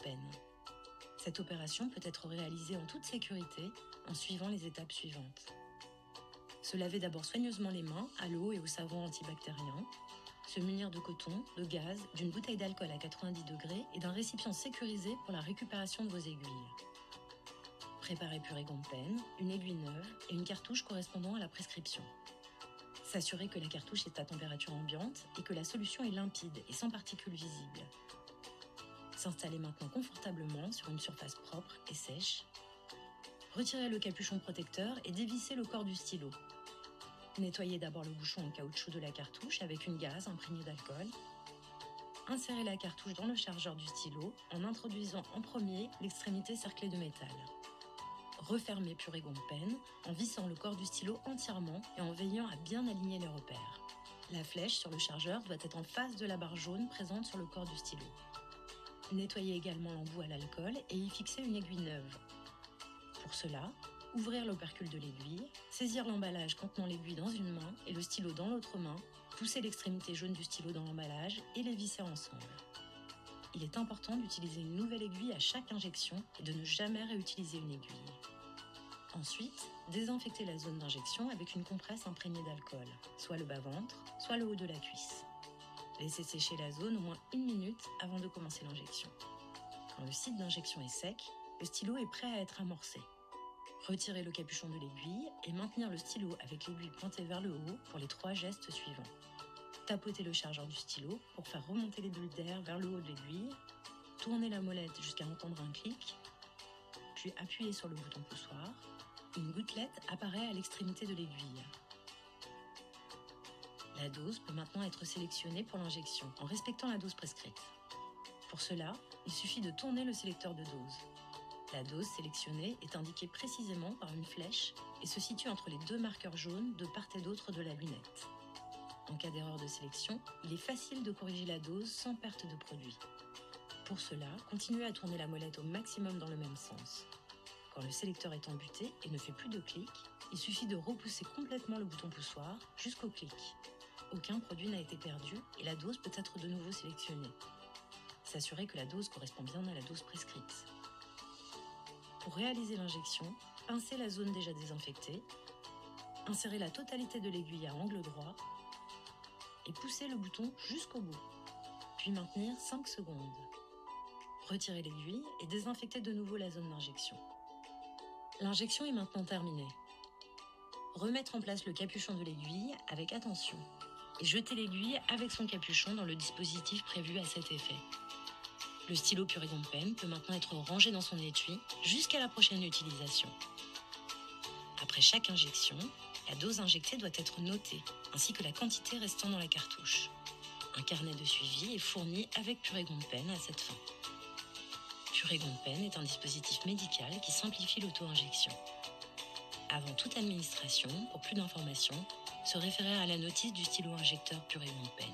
Pen. Cette opération peut être réalisée en toute sécurité en suivant les étapes suivantes. Se laver d'abord soigneusement les mains à l'eau et au savon antibactérien. Se munir de coton, de gaz, d'une bouteille d'alcool à 90 degrés et d'un récipient sécurisé pour la récupération de vos aiguilles. Préparer Puregon Pen, une aiguille neuve et une cartouche correspondant à la prescription. S'assurer que la cartouche est à température ambiante et que la solution est limpide et sans particules visibles. S'installer maintenant confortablement sur une surface propre et sèche. Retirer le capuchon protecteur et dévisser le corps du stylo. Nettoyer d'abord le bouchon en caoutchouc de la cartouche avec une gaze imprégnée d'alcool. Insérer la cartouche dans le chargeur du stylo en introduisant en premier l'extrémité cerclée de métal. Refermer Puregon Pen en vissant le corps du stylo entièrement et en veillant à bien aligner les repères. La flèche sur le chargeur doit être en face de la barre jaune présente sur le corps du stylo. Nettoyer également l'embout à l'alcool et y fixer une aiguille neuve. Pour cela, ouvrir l'opercule de l'aiguille, saisir l'emballage contenant l'aiguille dans une main et le stylo dans l'autre main, pousser l'extrémité jaune du stylo dans l'emballage et les visser ensemble. Il est important d'utiliser une nouvelle aiguille à chaque injection et de ne jamais réutiliser une aiguille. Ensuite, désinfecter la zone d'injection avec une compresse imprégnée d'alcool, soit le bas-ventre, soit le haut de la cuisse. Laissez sécher la zone au moins 1 minute avant de commencer l'injection. Quand le site d'injection est sec, le stylo est prêt à être amorcé. Retirez le capuchon de l'aiguille et maintenir le stylo avec l'aiguille pointée vers le haut pour les 3 gestes suivants. Tapotez le chargeur du stylo pour faire remonter les bulles d'air vers le haut de l'aiguille. Tournez la molette jusqu'à entendre un clic, puis appuyez sur le bouton poussoir. Une gouttelette apparaît à l'extrémité de l'aiguille. La dose peut maintenant être sélectionnée pour l'injection en respectant la dose prescrite. Pour cela, il suffit de tourner le sélecteur de dose. La dose sélectionnée est indiquée précisément par une flèche et se situe entre les 2 marqueurs jaunes de part et d'autre de la lunette. En cas d'erreur de sélection, il est facile de corriger la dose sans perte de produit. Pour cela, continuez à tourner la molette au maximum dans le même sens. Quand le sélecteur est embuté et ne fait plus de clic, il suffit de repousser complètement le bouton poussoir jusqu'au clic. Aucun produit n'a été perdu et la dose peut être de nouveau sélectionnée. S'assurer que la dose correspond bien à la dose prescrite. Pour réaliser l'injection, pincez la zone déjà désinfectée, insérez la totalité de l'aiguille à angle droit et poussez le bouton jusqu'au bout, puis maintenir 5 secondes. Retirez l'aiguille et désinfectez de nouveau la zone d'injection. L'injection est maintenant terminée. Remettre en place le capuchon de l'aiguille avec attention et jeter l'aiguille avec son capuchon dans le dispositif prévu à cet effet. Le stylo Puregon Pen peut maintenant être rangé dans son étui jusqu'à la prochaine utilisation. Après chaque injection, la dose injectée doit être notée, ainsi que la quantité restant dans la cartouche. Un carnet de suivi est fourni avec Puregon Pen à cette fin. Puregon Pen est un dispositif médical qui simplifie l'auto-injection. Avant toute administration, pour plus d'informations, se référer à la notice du stylo injecteur Puregon Pen.